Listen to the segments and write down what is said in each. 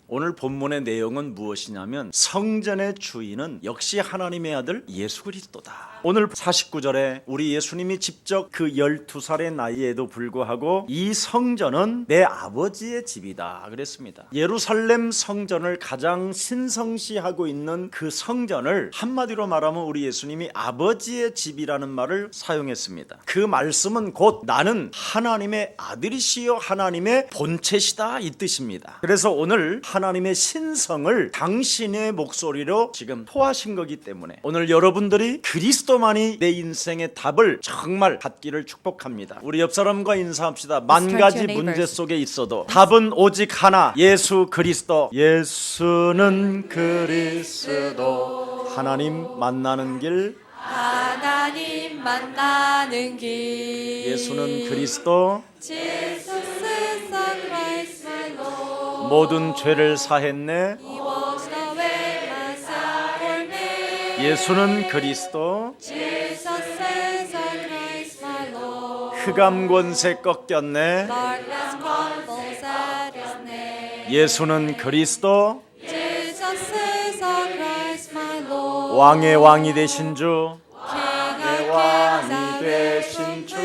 오늘 본문의 내용은 무엇이냐면 성전의 주인은 역시 하나님의 아들 예수 그리스도다. 오늘 49절에 우리 예수님이 직접 그 12살의 나이에도 불구하고 이 성전은 내 아버지의 집이다 그랬습니다. 예루살렘 성전을 가장 신성시하고 있는 그 성전을 한마디로 말하면 우리 예수님이 아버지의 집이라는 말을 사용했습니다. 그 말씀은 곧 나는 하나님의 아들이시요 하나님의 본체시다 이 뜻입니다. 그래서 오늘 하나님의 신성을 당신의 목소리로 지금 토하신 거기 때문에 오늘 여러분들이 그리스도만이 내 인생의 답을 정말 갖기를 축복합니다. 우리 옆 사람과 인사합시다. 만 가지 문제 속에 있어도 답은 오직 하나, 예수 그리스도. 예수는 그리스도. 하나님 만나는 길, 하나님 만나는 길. 예수는 그리스도. Jesus is the Christ my Lord. 모든 죄를 사했네. He washed away my sin for me. 예수는 그리스도. Jesus is the Christ my Lord. 흑암 권세 꺾였네. Darkness crumbles at His name. 예수는 그리스도. Jesus is the Christ my Lord. 왕의 왕이 되신 주, King 왕의 of 왕이 kings 되신 주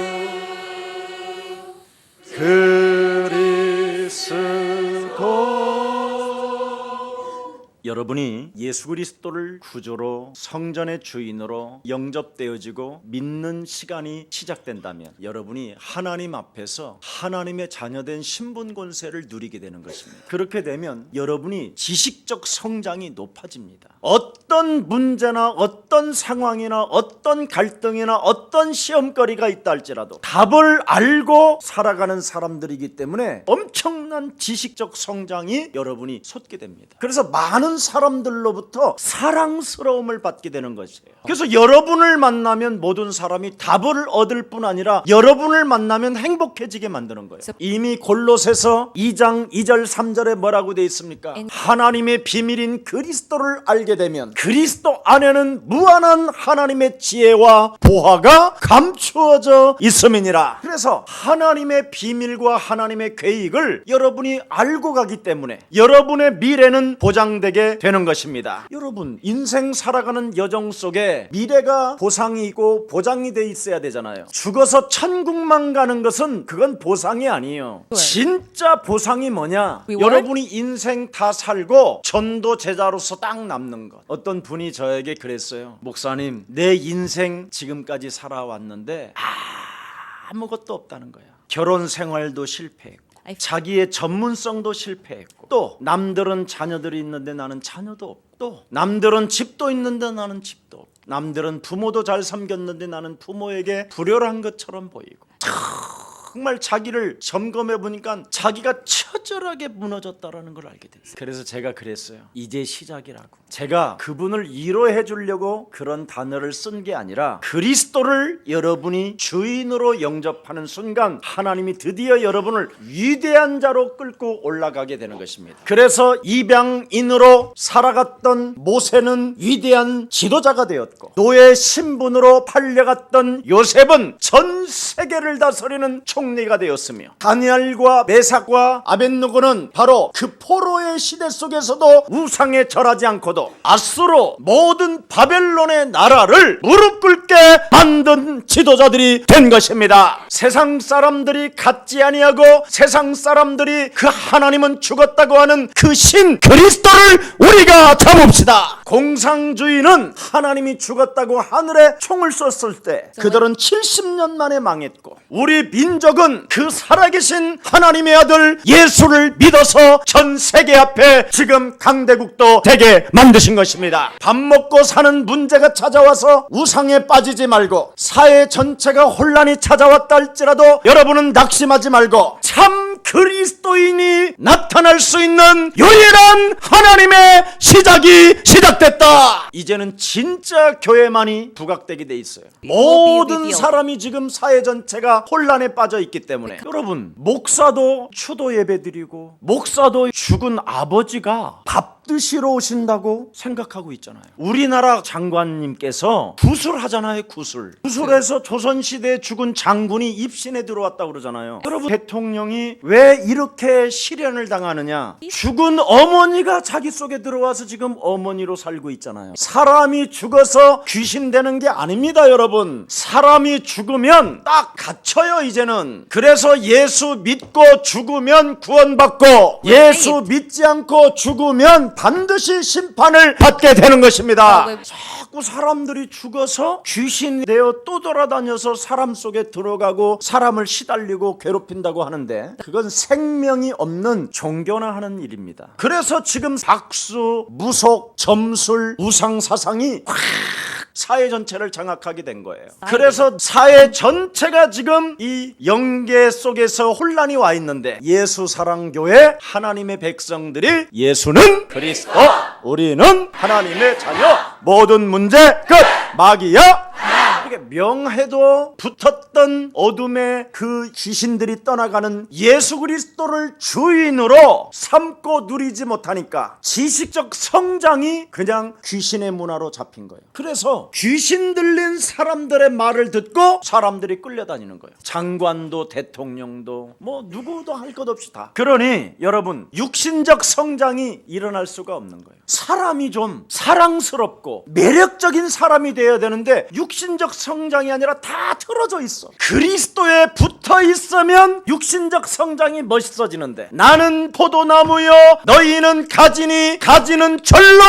그리스도. 여러분이 예수 그리스도를 구주로 성전의 주인으로 영접되어지고 믿는 시간이 시작된다면 여러분이 하나님 앞에서 하나님의 자녀된 신분 권세를 누리게 되는 것입니다. 그렇게 되면 여러분이 지식적 성장이 높아집니다. 어떤 문제나 어떤 상황이나 어떤 갈등이나 어떤 시험거리가 있다 할지라도 답을 알고 살아가는 사람들이기 때문에 엄청난 지식적 성장이 여러분이 솟게 됩니다. 그래서 많은 사람들로부터 사랑스러움을 받게 되는 것이에요. 그래서 여러분을 만나면 모든 사람이 답을 얻을 뿐 아니라 여러분을 만나면 행복해지게 만드는 거예요. 이미 골로새서 2장 2절 3절에 뭐라고 되어 있습니까? 하나님의 비밀인 그리스도를 알게 되면 그리스도 안에는 무한한 하나님의 지혜와 보화가 감추어져 있음이니라. 그래서 하나님의 비밀과 하나님의 계획을 여러분이 알고 가기 때문에 여러분의 미래는 보장되게 되는 것입니다. 여러분, 인생 살아가는 여정 속에 미래가 보상이 있고 보장이 돼 있어야 되잖아요. 죽어서 천국만 가는 것은 그건 보상이 아니에요. 진짜 보상이 뭐냐? 여러분이 인생 다 살고 전도 제자로서 딱 남는 것. 어떤 분이 저에게 그랬어요. 목사님, 내 인생 지금까지 살아왔는데 아무것도 없다는 거야. 결혼 생활도 실패했고 자기의 전문성도 실패했고 또 남들은 자녀들이 있는데 나는 자녀도 없고 또 남들은 집도 있는데 나는 집도 없고 남들은 부모도 잘 섬겼는데 나는 부모에게 불효한 것처럼 보이고 정말 자기를 점검해 보니까 자기가 처절하게 무너졌다라는 걸 알게 됐어요. 그래서 제가 그랬어요. 이제 시작이라고. 제가 그분을 위로해 주려고 그런 단어를 쓴 게 아니라 그리스도를 여러분이 주인으로 영접하는 순간 하나님이 드디어 여러분을 위대한 자로 끌고 올라가게 되는 것입니다. 그래서 입양인으로 살아갔던 모세는 위대한 지도자가 되었고 노예 신분으로 팔려갔던 요셉은 전 세계를 다스리는 총리가 되었으며 다니엘과 메삭과 아벳느고는 바로 그 포로의 시대 속에서도 우상에 절하지 않고도 아수로 모든 바벨론의 나라를 무릎 꿇게 만든 지도자들이 된 것입니다. 세상 사람들이 갖지 아니하고 세상 사람들이 그 하나님은 죽었다고 하는 그 신 그리스도를 우리가 잡읍시다. 공상주의는 하나님이 죽었다고 하늘에 총을 쐈을 때 그들은 70년 만에 망했고 우리 민족은 그 살아계신 하나님의 아들 예수를 믿어서 전 세계 앞에 지금 강대국도 되게 만드신 것입니다. 밥 먹고 사는 문제가 찾아와서 우상에 빠지지 말고 사회 전체가 혼란이 찾아왔다 할지라도 여러분은 낙심하지 말고 참 그리스도인이 나타날 수 있는 유일한 하나님의 시작이 시작됐다. 이제는 진짜 교회만이 부각되게 돼 있어요. 모든 사람이 지금 사회 전체가 혼란에 빠져 있기 때문에 여러분, 목사도 추도 예배 드리고 목사도 죽은 아버지가 밥 받드시러 오신다고 생각하고 있잖아요. 우리나라 장관님께서 구술하잖아요. 구술해서 조선시대에 죽은 장군이 입신에 들어왔다고 그러잖아요. 여러분, 대통령이 왜 이렇게 시련을 당하느냐? 죽은 어머니가 자기 속에 들어와서 지금 어머니로 살고 있잖아요. 사람이 죽어서 귀신 되는 게 아닙니다. 여러분, 사람이 죽으면 딱 갇혀요. 이제는. 그래서 예수 믿고 죽으면 구원받고, 예수 믿지 않고 죽으면 반드시 심판을 받게 되는 것입니다. 자꾸 사람들이 죽어서 귀신이 되어 또 돌아다녀서 사람 속에 들어가고 사람을 시달리고 괴롭힌다고 하는데, 그건 생명이 없는 종교나 하는 일입니다. 그래서 지금 박수, 무속, 점술, 우상사상이 확 사회 전체를 장악하게 된 거예요. 그래서 사회 전체가 지금 이 영계 속에서 혼란이 와 있는데, 예수사랑교회 하나님의 백성들이 예수는 그리스도, 우리는 하나님의 자녀, 모든 문제 끝, 마귀야 명해도 붙었던 어둠의 그 귀신들이 떠나가는 예수 그리스도를 주인으로 삼고 누리지 못하니까 지식적 성장이 그냥 귀신의 문화로 잡힌 거예요. 그래서 귀신 들린 사람들의 말을 듣고 사람들이 끌려다니는 거예요. 장관도 대통령도 뭐 누구도 할 것 없이 다. 그러니 여러분, 육신적 성장이 일어날 수가 없는 거예요. 사람이 좀 사랑스럽고 매력적인 사람이 되어야 되는데 육신적 성장이 아니라 다 틀어져 있어. 그리스도에 붙어 있으면 육신적 성장이 멋있어지는데, 나는 포도나무요 너희는 가지니 가지는 절로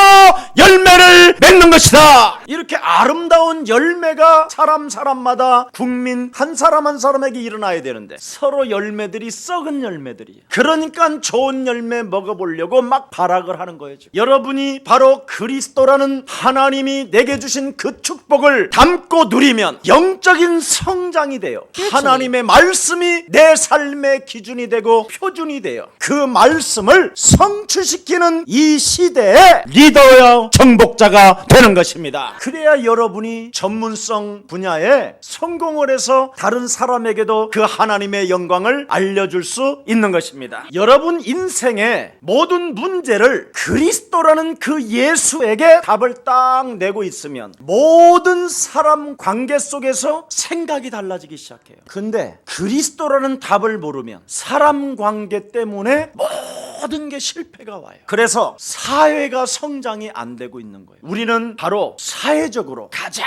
열매를 맺는 것이다. 이렇게 아름다운 열매가 사람마다 국민 한 사람 한 사람에게 일어나야 되는데, 서로 열매들이 썩은 열매들이야. 그러니까 좋은 열매 먹어보려고 막 발악을 하는 거예요. 여러분이 바로 그리스도라는 하나님이 내게 주신 그 축복을 담고 누리면 영적인 성장이 돼요. 하나님의 말씀이 내 삶의 기준이 되고 표준이 돼요. 그 말씀을 성취시키는 이 시대의 리더여 정복자가 되는 것입니다. 그래야 여러분이 전문성 분야에 성공을 해서 다른 사람에게도 그 하나님의 영광을 알려줄 수 있는 것입니다. 여러분 인생의 모든 문제를 그리스도라는 그 예수에게 답을 딱 내고 있으면 모든 사람 관계 속에서 생각이 달라지기 시작해요. 근데 그리스도라는 답을 모르면 사람 관계 때문에 모든 게 실패가 와요. 그래서 사회가 성장이 안 되고 있는 거예요. 우리는 바로 사회적으로 가장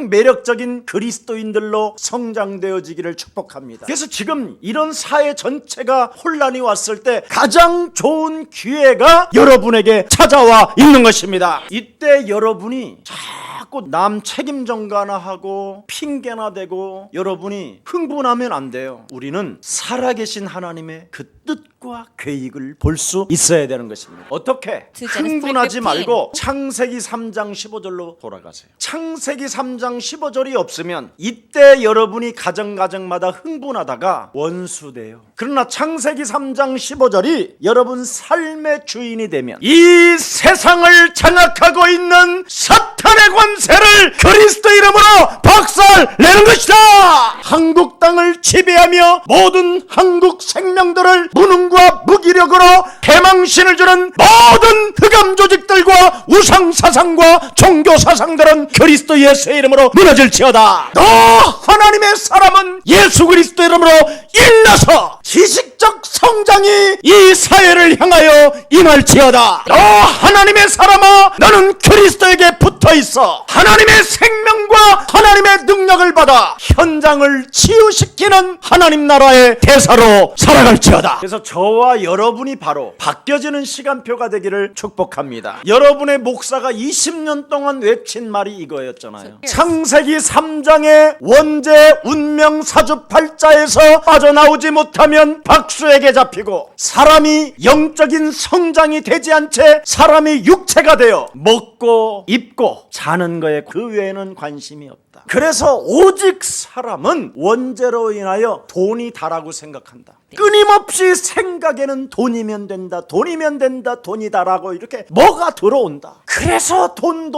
매력적인 그리스도인들로 성장되어지기를 축복합니다. 그래서 지금 이런 사회 전체가 혼란이 왔을 때 가장 좋은 기회가 여러분에게 찾아와 있는 것입니다. 이때 여러분이 자꾸 남 책임 전가하고 핑계나 대고 여러분이 흥분하면 안 돼요. 우리는 살아계신 하나님의 그 뜻과 계획을 볼 수 있어야 되는 것입니다. 어떻게? 흥분하지 말고 창세기 3장 15절로 돌아가세요. 창세기 3장 15절이 없으면 이때 여러분이 가정마다 흥분하다가 원수돼요. 그러나 창세기 3장 15절이 여러분 삶의 주인이 되면 이 세상을 장악하고 있는 사탄의 권세를 그리스도 이름으로 박살내는 것이다. 한국 땅을 지배하며 모든 한국 생명들을 무능과 무기력으로 대망신을 주는 모든 흑암 조직들과 우상사상과 종교사상들은 그리스도 예수의 이름으로 무너질지어다. 너 하나님의 사람은 예수 그리스도 이름으로 일어나서 지식적 성장이 이 사회를 향하여 임할지어다. 너 하나님의 사람아, 너는 그리스도에게 붙어있어 하나님의 생명과 하나님의 능력을 받아 현장을 치유시키는 하나님 나라의 대사로 살아갈지어다. 그래서 저와 여러분이 바로 바뀌어지는 시간표가 되기를 축복합니다. 여러분의 목사가 20년 동안 외친 말이 이거였잖아요. 창세기 3장의 원죄 운명 사주팔자에서 빠져나오지 못하면 박수에게 잡히고, 사람이 영적인 성장이 되지 않은 채 사람이 육체가 되어 먹고 입고 자는 거에 그 외에는 관심이 없다. 그래서 오직 사람은 원죄로 인하여 돈이 다라고 생각한다. 끊임없이 생각에는 돈이면 된다, 돈이면 된다, 돈이다라고 이렇게 뭐가 들어온다. 그래서 돈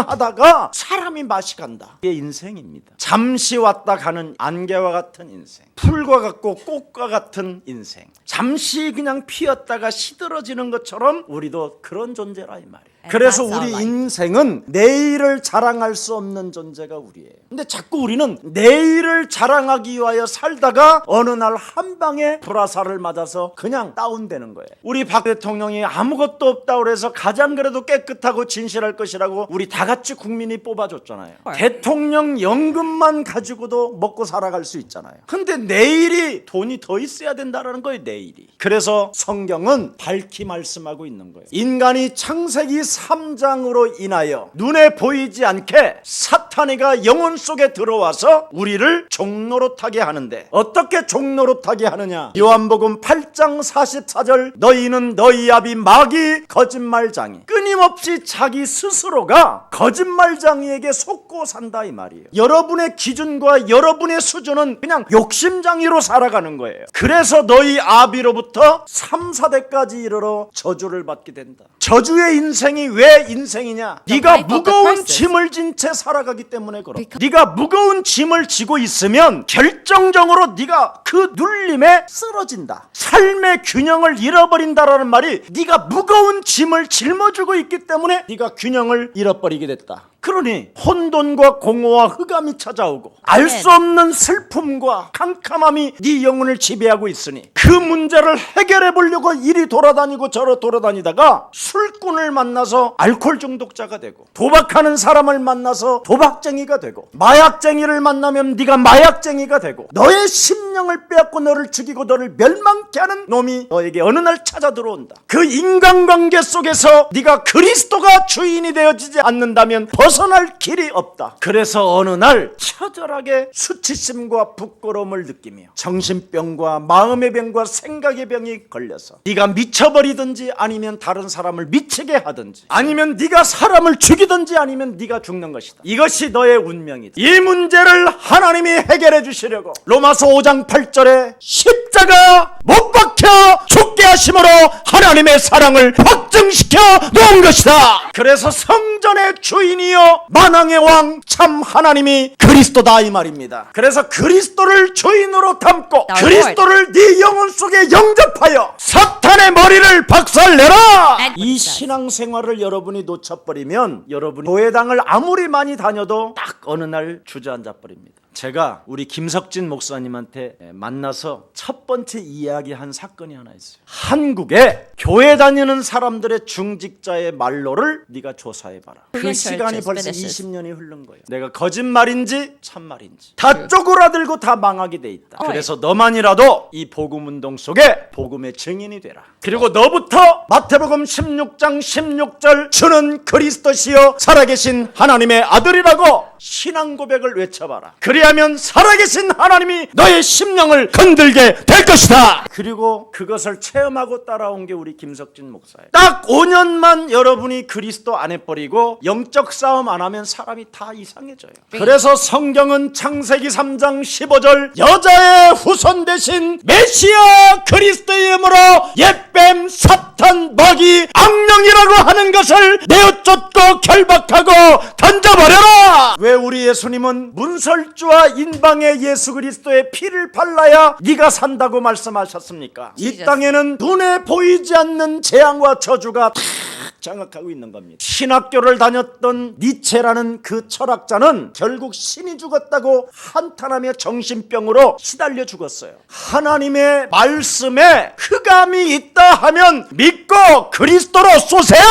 하다가 사람이 맛이 간다. 이게 인생입니다. 잠시 왔다 가는 안개와 같은 인생, 풀과 같고 꽃과 같은 인생, 잠시 그냥 피었다가 시들어지는 것처럼 우리도 그런 존재라 이 말이에요. 그래서 우리 인생은 내일을 자랑할 수 없는 존재가 우리예요. 근데 자꾸 우리는 내일을 자랑하기 위하여 살다가 어느 날 한 방에 불화살을 맞아서 그냥 다운되는 거예요. 우리 박 대통령이 아무것도 없다고 그래서 가장 그래도 깨끗하고 진실할 것이라고 우리 다 같이 국민이 뽑아줬잖아요. 대통령 연금만 가지고도 먹고 살아갈 수 있잖아요. 근데 내일이 돈이 더 있어야 된다는 거예요. 내일이. 그래서 성경은 밝히 말씀하고 있는 거예요. 인간이 창세기 3장으로 인하여 눈에 보이지 않게 사탄이가 영혼 속에 들어와서 우리를 종노릇하게 하는데, 어떻게 종노릇하게 하느냐? 요한복음 8장 44절, 너희는 너희 아비 마귀 거짓말장이, 끊임없이 자기 스스로가 거짓말장이에게 속고 산다 이 말이에요. 여러분의 기준과 여러분의 수준은 그냥 욕심장이로 살아가는 거예요. 그래서 너희 아비로부터 3, 4대까지 이르러 저주를 받게 된다. 저주의 인생이 왜 인생이냐? 네가 무거운 짐을 진 채 살아가기 때문에 그렇다. 네가 무거운 짐을 지고 있으면 결정적으로 네가 그 눌림에 쓰러진다. 삶의 균형을 잃어버린다라는 말이 네가 무거운 짐을 짊어지고 있기 때문에 네가 균형을 잃어버리게 됐다. 그러니 혼돈과 공허와 흑암이 찾아오고 알 수 없는 슬픔과 캄캄함이 네 영혼을 지배하고 있으니 그 문제를 해결해 보려고 이리 돌아다니고 저리 돌아다니다가 술꾼을 만나서 알코올 중독자가 되고, 도박하는 사람을 만나서 도박쟁이가 되고, 마약쟁이를 만나면 네가 마약쟁이가 되고, 너의 심령을 빼앗고 너를 죽이고 너를 멸망케 하는 놈이 너에게 어느 날 찾아 들어온다. 그 인간관계 속에서 네가 그리스도가 주인이 되어지지 않는다면 벗어날 길이 없다. 그래서 어느 날 처절하게 수치심과 부끄러움을 느끼며 정신병과 마음의 병과 생각의 병이 걸려서 네가 미쳐버리든지 아니면 다른 사람을 미치게 하든지 아니면 네가 사람을 죽이든지 아니면 네가 죽는 것이다. 이것이 너의 운명이다. 이 문제를 하나님이 해결해 주시려고 로마서 5장 8절에 십자가 못 박혀 죽게 하심으로 하나님의 사랑을 확증시켜 놓은 것이다. 그래서 성전의 주인이요 만왕의 왕 참 하나님이 그리스도다 이 말입니다. 그래서 그리스도를 주인으로 담고 그리스도를 네 영혼 속에 영접하여 사탄의 머리를 박살내라. 이 신앙생활을 여러분이 놓쳐버리면 여러분이 교회당을 아무리 많이 다녀도 딱 어느 날 주저앉아 버립니다. 제가 우리 김석진 목사님한테 만나서 첫 번째 이야기한 사건이 하나 있어요. 한국에 교회 다니는 사람들의 중직자의 말로를 네가 조사해봐라. 그 시간이 벌써 20년이 흐른 거예요. 내가 거짓말인지 참말인지 다 쪼그라들고 다 망하게 돼 있다. 그래서 너만이라도 이 복음운동 속에 복음의 증인이 되라. 그리고 너부터 마태복음 16장 16절 주는 그리스도시요 살아계신 하나님의 아들이라고 신앙 고백을 외쳐봐라. 그리하면 살아계신 하나님이 너의 심령을 건들게 될 것이다. 그리고 그것을 체험하고 따라온 게 우리 김석진 목사예요. 딱 5년만 여러분이 그리스도 안 해버리고 영적 싸움 안 하면 사람이 다 이상해져요. 그래서 성경은 창세기 3장 15절 여자의 후손 대신 메시아 그리스도의 이름으로 옛뱀 사탄 먹이 악령이라고 하는 것을 내어쫓고 결박하고 던져버려라. 왜 우리 예수님은 문설주와 인방의 예수 그리스도의 피를 발라야 네가 산다고 말씀하셨습니까? 이 땅에는 눈에 보이지 않는 재앙과 저주가 다 장악하고 있는 겁니다. 신학교를 다녔던 니체라는 그 철학자는 결국 신이 죽었다고 한탄하며 정신병으로 시달려 죽었어요. 하나님의 말씀에 흑암이 있다 하면 믿고 그리스도로 쏘세요.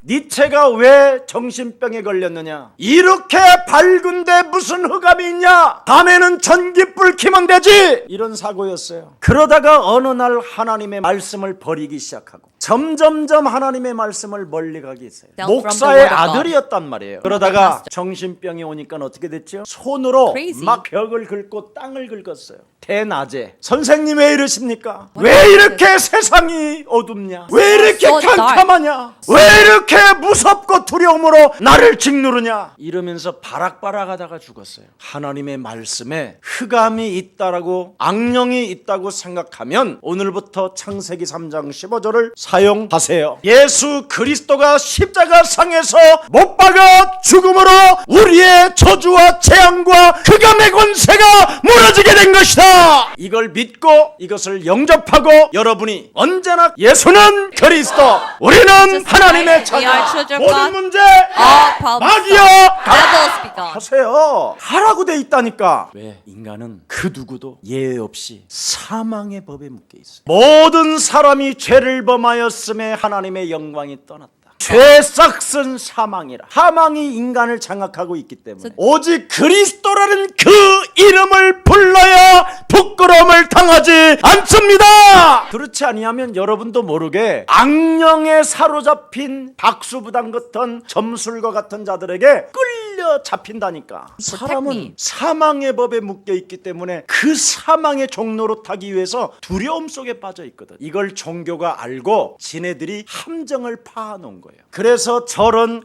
니체가 왜 정신병에 걸렸느냐? 이렇게 밝은데 무슨 흑암이 있냐? 밤에는 전기불 켜면 되지! 이런 사고였어요. 그러다가 어느 날 하나님의 말씀을 버리기 시작하고 점점점 하나님의 말씀을 멀리 가게 했어요. 목사의 아들이었단 말이에요. 그러다가 정신병이 오니까 어떻게 됐죠? 손으로 막 벽을 긁고 땅을 긁었어요. 대낮에 선생님 왜 이러십니까? 왜 이렇게 세상이 어둡냐? 왜 이렇게 So dark. 캄캄하냐? 왜 이렇게 무섭고 두려움으로 나를 짓누르냐? 이러면서 바락바락하다가 죽었어요. 하나님의 말씀에 흑암이 있다라고 악령이 있다고 생각하면 오늘부터 창세기 3장 15절을 사용하세요. 예수 그리스도가 십자가상에서 못 박아 죽음으로 우리의 저주와 재앙과 흑암의 권세가 무너지게 된 것이다. 이걸 믿고 이것을 영접하고 여러분이 언제나 예수는 그리스도, 우리는 하나님의 자녀, 모든 문제 마귀야 Devils be gone. 하세요. 하라고 돼 있다니까. 왜? 인간은 그 누구도 예외 없이 사망의 법에 묶여 있어요. 모든 사람이 죄를 범하였음에 하나님의 영광이 떠났다. 죄 싹슨 사망이라. 사망이 인간을 장악하고 있기 때문에 오직 그리스도라는 그 이름을 불러야 부끄러움을 당하지 않습니다. 그렇지 아니하면 여러분도 모르게 악령에 사로잡힌 박수부당 같은 점술과 같은 자들에게 끌려 잡힌다니까. 사람은 사망의 법에 묶여 있기 때문에 그 사망의 종로로 타기 위해서 두려움 속에 빠져 있거든. 이걸 종교가 알고 지네들이 함정을 파놓은 거예요. 그래서 절은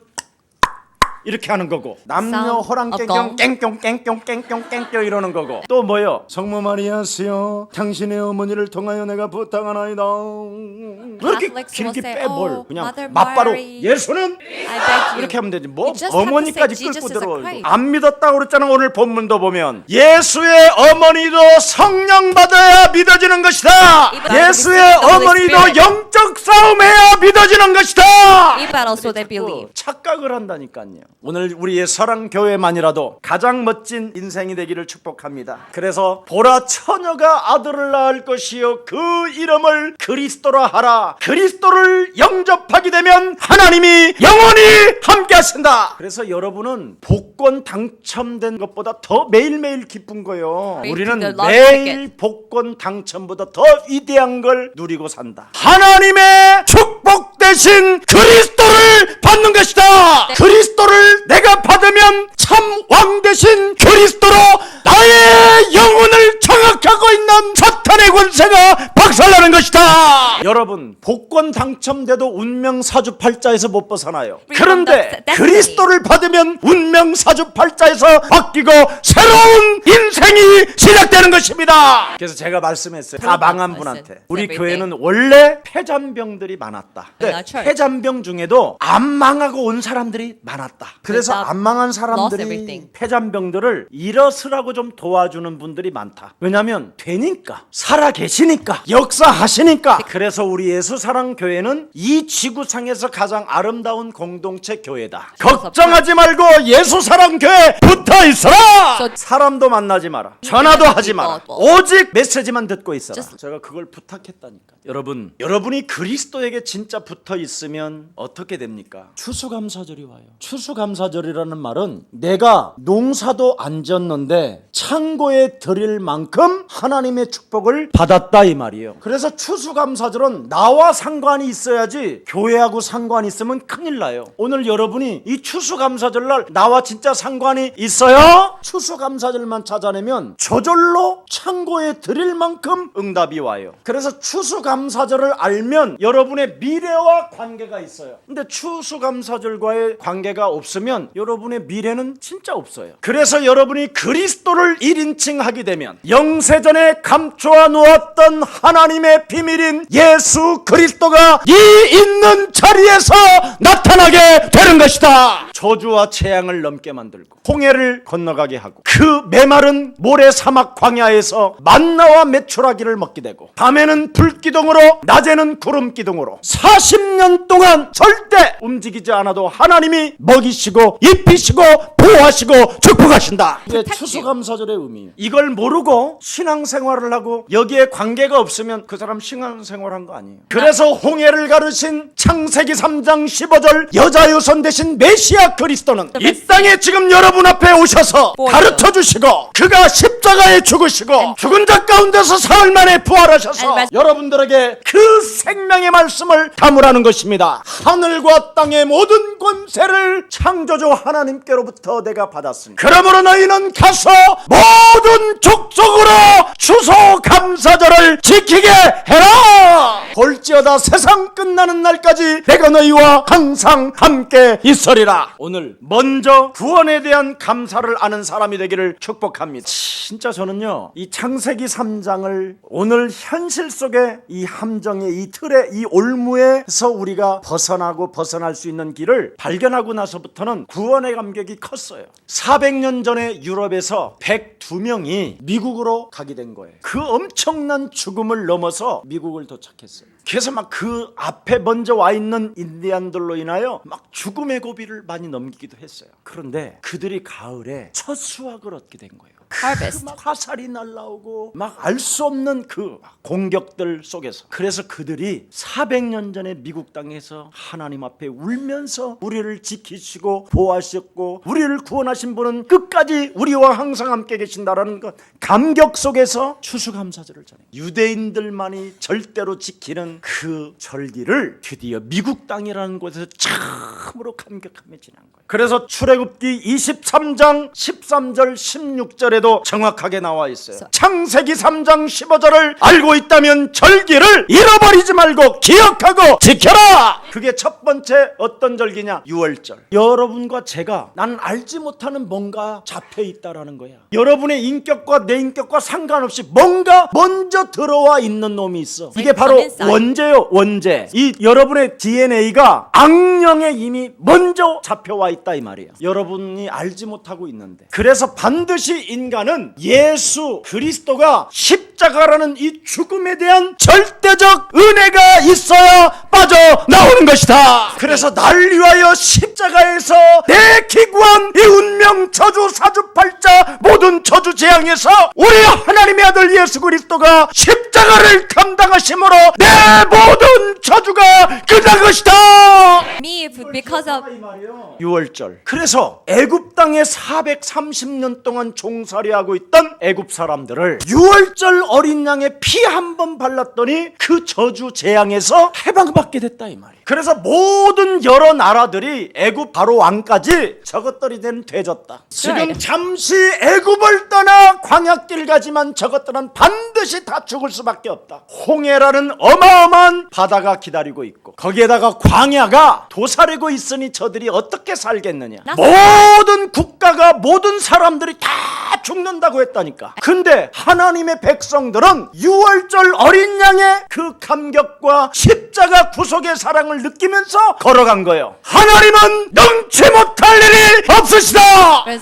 이렇게 하는 거고, 남녀 호랑 깽깽 깽깽 깽깽 깽깽 깽깽 이러는 거고, 또 뭐요? 성모 마리아시여 당신의 어머니를 통하여 내가 부탁하나이다. 왜 이렇게 Catholics 길게 will say, 빼뭘 "Oh, 그냥 Mother 맞바로 Mary, 예수는 I beg you." 이렇게 하면 되지. 뭐 You just have to 어머니까지 say Jesus 끌고 is a 들어오고. Christ. 안 믿었다고 그랬잖아. 오늘 본문도 보면 예수의 어머니도 성령 받아야 믿어지는 것이다. Even 예수의 the Holy 어머니도 Spirit. 영적 싸움해야 믿어지는 것이다. Eat battle so they believe. 착각을 한다니까요. 오늘 우리의 사랑교회만이라도 가장 멋진 인생이 되기를 축복합니다. 그래서 보라 처녀가 아들을 낳을 것이요 그 이름을 그리스도라 하라. 그리스도를 영접하게 되면 하나님이 영원히 함께 하신다. 그래서 여러분은 복권 당첨된 것보다 더 매일매일 기쁜 거예요. 우리는 매일 복권 당첨보다 더 위대한 걸 누리고 산다. 하나님의 축복 대신 그리스도를 받는 것이다. 그리스도를 내가 받으면 참 왕 대신 그리스도로 나의 영혼을 장악하고 있는 사탄의 권세가 박살나는 것이다. 여러분, 복권 당첨돼도 운명 사주팔자에서 못 벗어나요. 그런데 그리스도를 받으면 운명 사주팔자에서 바뀌고 새로운 인생이 시작되는 것입니다. 그래서 제가 말씀했어요. 다 망한 분한테 우리 교회는 원래 폐잔병들이 많았다. 근데 폐잔병 중에도 안 망하고 온 사람들이 많았다. 그래서 안 망한 사람들이 폐잔병들을 일어서라고 좀 도와주는 분들이 많다. 왜냐하면 되니까, 살아 계시니까, 역사하시니까. 그래서 우리 예수사랑교회는 이 지구상에서 가장 아름다운 공동체 교회다. 걱정하지 말고 예수사랑교회 붙어 있어라. 사람도 만나지 마라, 전화도 하지 마라, 오직 메시지만 듣고 있어라. 제가 그걸 부탁했다니까. 여러분, 여러분이 그리스도에게 진짜 붙어 있으면 어떻게 됩니까? 추수감사절이 와요. 추수감사절이라는 말은 내가 농사도 안 졌는데 창고에 드릴 만큼 하나님의 축복을 받았다 이 말이에요. 그래서 추수감사절은 나와 상관이 있어야지, 교회하고 상관이 있으면 큰일 나요. 오늘 여러분이 이 추수감사절날 나와 진짜 상관이 있어요? 추수감사절만 찾아내면 저절로 창고에 드릴 만큼 응답이 와요. 그래서 추수감사절을 알면 여러분의 미래와 관계가 있어요. 근데 추수감사절과의 관계가 없으면 여러분의 미래는 진짜 없어요. 그래서 여러분이 그리스도를 1인칭 하게 되면 영세전에 감춰 놓았던 하나님의 비밀인 예수 그리스도가 이 있는 자리에서 나타나게 되는 것이다. 저주와 재앙을 넘게 만들고 홍해를 건너가게 하고 그 메마른 모래 사막 광야에서 만나와 메추라기를 먹게 되고 밤에는 불기둥으로 낮에는 구름기둥으로 40년 동안 절대 움직이지 않아도 하나님이 먹이시고 입히시고 보호하시고 축복하신다. 이게 추수감사절의 의미예요. 이걸 모르고 신앙생활을 하고 여기에 관계가 없으면 그 사람 신앙생활한 거 아니에요. 그래서 홍해를 가르신 창세기 3장 15절 여자 유선 대신 메시아 그러나 그리스도는 이 땅에 지금 여러분 앞에 오셔서 가르쳐 주시고 그가 십자가에 죽으시고 죽은 자 가운데서 사흘 만에 부활하셔서 여러분들에게 그 생명의 말씀을 담으라는 것입니다. 하늘과 땅의 모든 권세를 창조주 하나님께로부터 내가 받았으니 그러므로 너희는 가서 모든 족속으로 추수감사절을 지키게 해라. 볼지어다 세상 끝나는 날까지 내가 너희와 항상 함께 있으리라. 오늘 먼저 구원에 대한 감사를 아는 사람이 되기를 축복합니다. 진짜 저는요 이 창세기 3장을 오늘 현실 속에 이 함정의 이 틀의 이 올무에서 우리가 벗어날 수 있는 길을 발견하고 나서부터는 구원의 감격이 컸어요. 400년 전에 유럽에서 102명이 미국으로 가게 된 거예요. 그 엄청난 죽음을 넘어서 미국을 도착했어요. 그래서 막 그 앞에 먼저 와 있는 인디안들로 인하여 막 죽음의 고비를 많이 넘기기도 했어요. 그런데 그들이 가을에 첫 수확을 얻게 된 거예요. Harvest. 막 화살이 날라오고 막 알 수 없는 그 공격들 속에서 그래서 그들이 400년 전에 미국 땅에서 하나님 앞에 울면서 우리를 지키시고 보호하셨고 우리를 구원하신 분은 끝까지 우리와 항상 함께 계신다라는 것 감격 속에서 추수감사절을 전해요. 유대인들만이 절대로 지키는 그 절기를 드디어 미국 땅이라는 곳에서 참으로 감격하며 지난 거예요. 그래서 출애굽기 23장 13절 16절에도 정확하게 나와 있어요. 창세기 3장 15절을 알고 있다면 절기를 잃어버리지 말고 기억하고 지켜라. 그게 첫 번째 어떤 절기냐? 유월절. 여러분과 제가 나는 알지 못하는 뭔가 잡혀 있다라는 거야. 여러분의 인격과 내 인격과 상관없이 뭔가 먼저 들어와 있는 놈이 있어. 이게 바로 원죄요. 원죄. 이 여러분의 DNA가 악령에 이미 먼저 잡혀와 있다 이 말이에요. 여러분이 알지 못하고 있는데 그래서 반드시 인간은 예수 그리스도가 십자가라는 이 죽음에 대한 절대적 은혜가 있어야 빠져나오는 것이다. 그래서 날 위하여 십자가에서 내 기구한 이 운명 저주 사주팔자 모든 저주 재앙에서 우리 하나님의 아들 예수 그리스도가 십자가를 감당하심으로 내 모든 저주가 끝난 것이다. Me, because of 6월절. 그래서 애굽 땅에 430년 동안 종살이하고 있던 애굽 사람들을 6월절 어린 양의 피 한 번 발랐더니 그 저주 재앙에서 해방받게 됐다 이 말이에요. 그래서 모든 여러 나라들이 애굽 바로 왕까지 저것들이 된 되졌다. 지금 잠시 애굽을 떠나 광야길 가지만 저것들은 반드시 다 죽을 수밖에 없다. 홍해라는 어마어마한 바다가 기다리고 있고 거기에다가 광야가 도사리고 있으니 저들이 어떻게 살겠느냐. 모든 국가가 모든 사람들이 다 죽는다고 했다니까. 근데 하나님의 백성들은 6월절 어린 양의 그 감격과 십자가 구속의 사랑을 느끼면서 걸어간 거예요. 하나님은 능치 못할 일이 없으시다.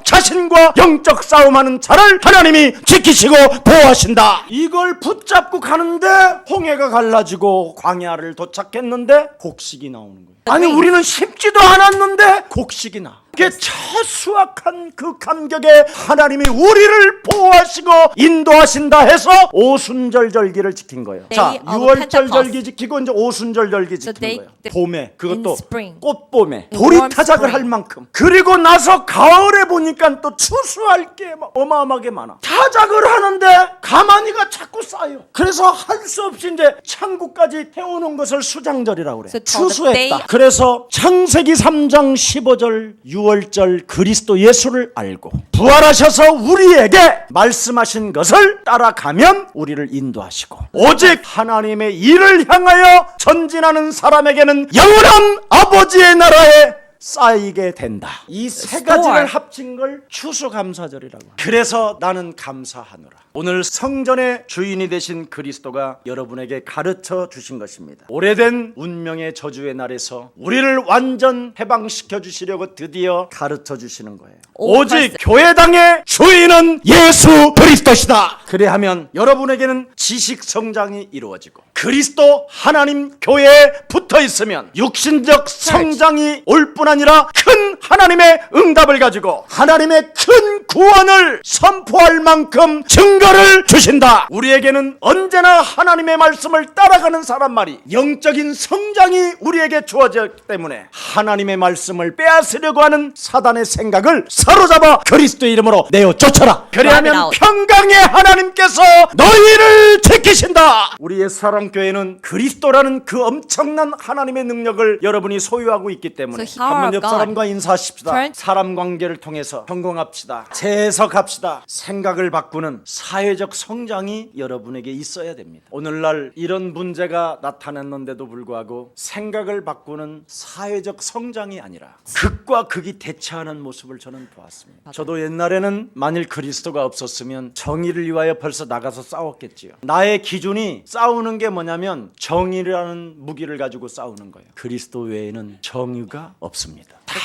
자신과 영적 싸움하는 자를 하나님이 지키시고 보호하신다. 이걸 붙잡고 가는데 홍해가 갈라지고 광야를 도착했는데 곡식이 나오는 거예요. 아니 우리는 쉽지도 않았는데 곡식이 나. 그게 첫 수확한 그 감격에 하나님이 우리를 보호하시고 인도하신다 해서 오순절 절기를 지킨 거예요. 자, 6월절 절기 지키고 이제 오순절 절기 지킨 거예요. 봄에 그것도 꽃봄에 돌이 타작을 할 만큼. 그리고 나서 가을에 보니까 또 추수할 게 어마어마하게 많아. 타작을 하는데 가마니가 자꾸 쌓여. 그래서 할 수 없이 이제 창고까지 태우는 것을 수장절이라고 그래. 추수했다. 그래서 창세기 3장 15절 6월절 그리스도 예수를 알고 부활하셔서 우리에게 말씀하신 것을 따라가면 우리를 인도하시고 오직 하나님의 일을 향하여 전진하는 사람에게는 영원한 아버지의 나라에 쌓이게 된다. 이 세 가지를 합친 걸 추수감사절이라고. 그래서 나는 감사하노라. 오늘 성전의 주인이 되신 그리스도가 여러분에게 가르쳐 주신 것입니다. 오래된 운명의 저주의 날에서 우리를 완전 해방시켜 주시려고 드디어 가르쳐 주시는 거예요. 오직 교회당의 주인은 예수 그리스도시다. 그래하면 여러분에게는 지식 성장이 이루어지고 그리스도 하나님 교회에 붙어 있으면 육신적 성장이 올 뿐 아니라 큰 하나님의 응답을 가지고 하나님의 큰 구원을 선포할 만큼 증 증거를 주신다. 우리에게는 언제나 하나님의 말씀을 따라가는 사람말이 영적인 성장이 우리에게 주어졌기 때문에 하나님의 말씀을 빼앗으려고 하는 사단의 생각을 사로잡아 그리스도의 이름으로 내어 쫓아라. 그리하면 평강의 하나님께서 너희를 지키신다. 우리의 사랑교회는 그리스도라는 그 엄청난 하나님의 능력을 여러분이 소유하고 있기 때문에 So power 한번 of 옆 God. 사람과 인사하십시다. Turn. 사람 관계를 통해서 성공합시다. 재해석합시다. 생각을 바꾸는 사회적 성장이 여러분에게 있어야 됩니다. 오늘날 이런 문제가 나타났는데도 불구하고 생각을 바꾸는 사회적 성장이 아니라 극과 극이 대치하는 모습을 저는 보았습니다. 저도 옛날에는 만일 그리스도가 없었으면 정의를 위하여 벌써 나가서 싸웠겠지요. 나의 기준이 싸우는 게 뭐냐면 정의라는 무기를 가지고 싸우는 거예요. 그리스도 외에는 정의가 없습니다. 다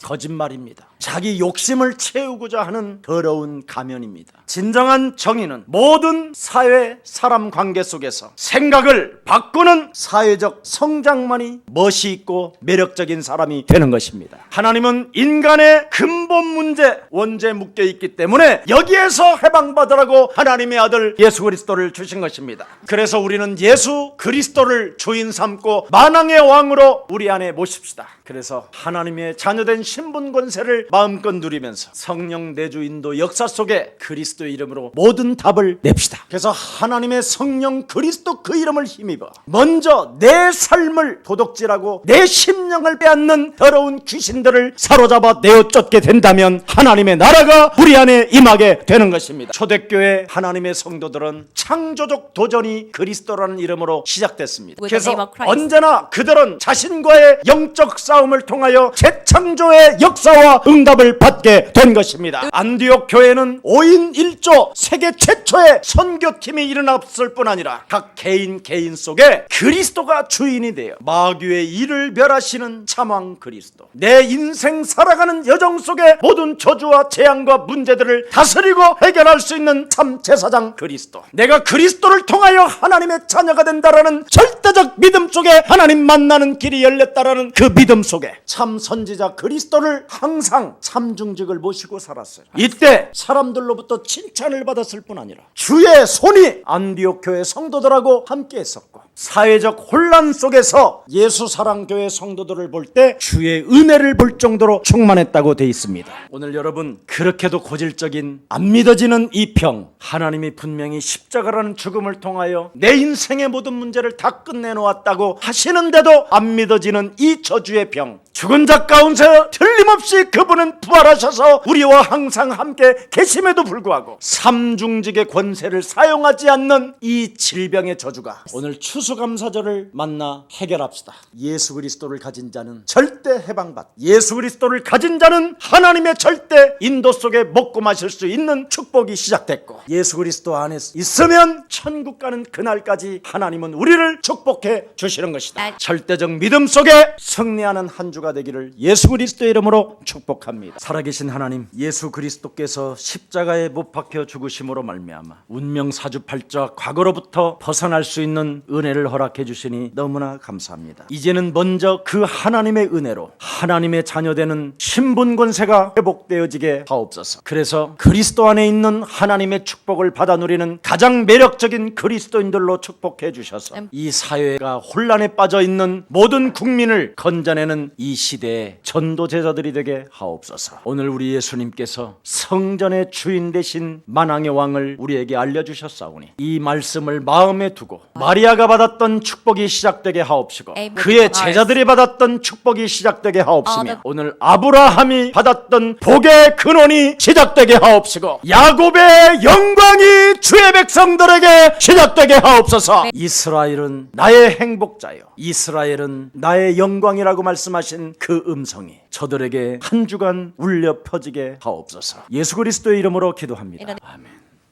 거짓말입니다. 자기 욕심을 채우고자 하는 더러운 가면입니다. 진정한 정의는 모든 사회 사람 관계 속에서 생각을 바꾸는 사회적 성장만이 멋이 있고 매력적인 사람이 되는 것입니다. 하나님은 인간의 근본 문제 원죄에 묶여 있기 때문에 여기에서 해방받으라고 하나님의 아들 예수 그리스도를 주신 것입니다. 그래서 우리는 예수 그리스도를 주인 삼고 만왕의 왕으로 우리 안에 모십시다. 그래서 하나님의 자녀된 신분 권세를 마음껏 누리면서 성령 내주 인도 역사 속에 그리스도의 이름으로 모든 답을 냅시다. 그래서 하나님의 성령 그리스도 그 이름을 힘입어 먼저 내 삶을 도둑질하고 내 심령을 빼앗는 더러운 귀신들을 사로잡아 내어 쫓게 된다면 하나님의 나라가 우리 안에 임하게 되는 것입니다. 초대교회 하나님의 성도들은 창조적 도전이 그리스도라는 이름으로 시작됐습니다. With the 그래서 name of Christ. 언제나 그들은 자신과의 영적 싸움을 통하여 재창조의 역사와 응답을 받게 된 것입니다. 안디옥 교회는 5인 1조 세계 최초의 선교팀이 일어났을 뿐 아니라 각 개인 속에 그리스도가 주인이 되어 마귀의 일을 멸하시는 참왕 그리스도, 내 인생 살아가는 여정 속에 모든 저주와 재앙과 문제들을 다스리고 해결할 수 있는 참 제사장 그리스도, 내가 그리스도를 통하여 하나님의 자녀가 된다라는 절대적 믿음 속에 하나님 만나는 길이 열렸다라는 그 믿음 속에 참 선지자 그리스도를 항상 참중직을 모시고 살았어요. 이때 사람들로부터 칭찬을 받았을 뿐 아니라 주의 손이 안디옥 교회 성도들하고 함께 했었고 사회적 혼란 속에서 예수 사랑교회 성도들을 볼 때 주의 은혜를 볼 정도로 충만했다고 돼 있습니다. 오늘 여러분 그렇게도 고질적인 안 믿어지는 이 병, 하나님이 분명히 십자가라는 죽음을 통하여 내 인생의 모든 문제를 다 끝내놓았다고 하시는데도 안 믿어지는 이 저주의 병, 죽은 자 가운데 틀림없이 그분은 부활하셔서 우리와 항상 함께 계심에도 불구하고 삼중직의 권세를 사용하지 않는 이 질병의 저주가 오늘 추수감사절을 만나 해결합시다. 예수 그리스도를 가진 자는 절대 해방받, 예수 그리스도를 가진 자는 하나님의 절대 인도 속에 먹고 마실 수 있는 축복이 시작됐고 예수 그리스도 안에 있으면 천국 가는 그날까지 하나님은 우리를 축복해 주시는 것이다. 절대적 믿음 속에 승리하는 한 주가 되기를 예수 그리스도의 이름으로 축복합니다. 살아계신 하나님, 예수 그리스도께서 십자가에 못 박혀 죽으심으로 말미암아 운명 사주팔자 과거로부터 벗어날 수 있는 은혜를 허락해 주시니 너무나 감사합니다. 이제는 먼저 그 하나님의 은혜로 하나님의 자녀되는 신분 권세가 회복되어지게 하옵소서. 그래서 그리스도 안에 있는 하나님의 축복을 받아 누리는 가장 매력적인 그리스도인들로 축복해 주셔서 이 사회가 혼란에 빠져 있는 모든 국민을 건져내는 이 시대의 전도 제자들이 되게 하옵소서. 오늘 우리 예수님께서 성전의 주인 되신 만왕의 왕을 우리에게 알려주셨사오니 이 말씀을 마음에 두고 마리아가 받았던 축복이 시작되게 하옵시고 그의 제자들이 받았던 축복이 시작되게 하옵시며 오늘 아브라함이 받았던 복의 근원이 시작되게 하옵시고 야곱의 영광이 주의 백성들에게 시작되게 하옵소서. 이스라엘은 나의 행복자요, 이스라엘은 나의 영광이라고 말씀하신 그 음성이 저들에게 한 주간 울려 퍼지게 하옵소서. 예수 그리스도의 이름으로 기도합니다. 아멘.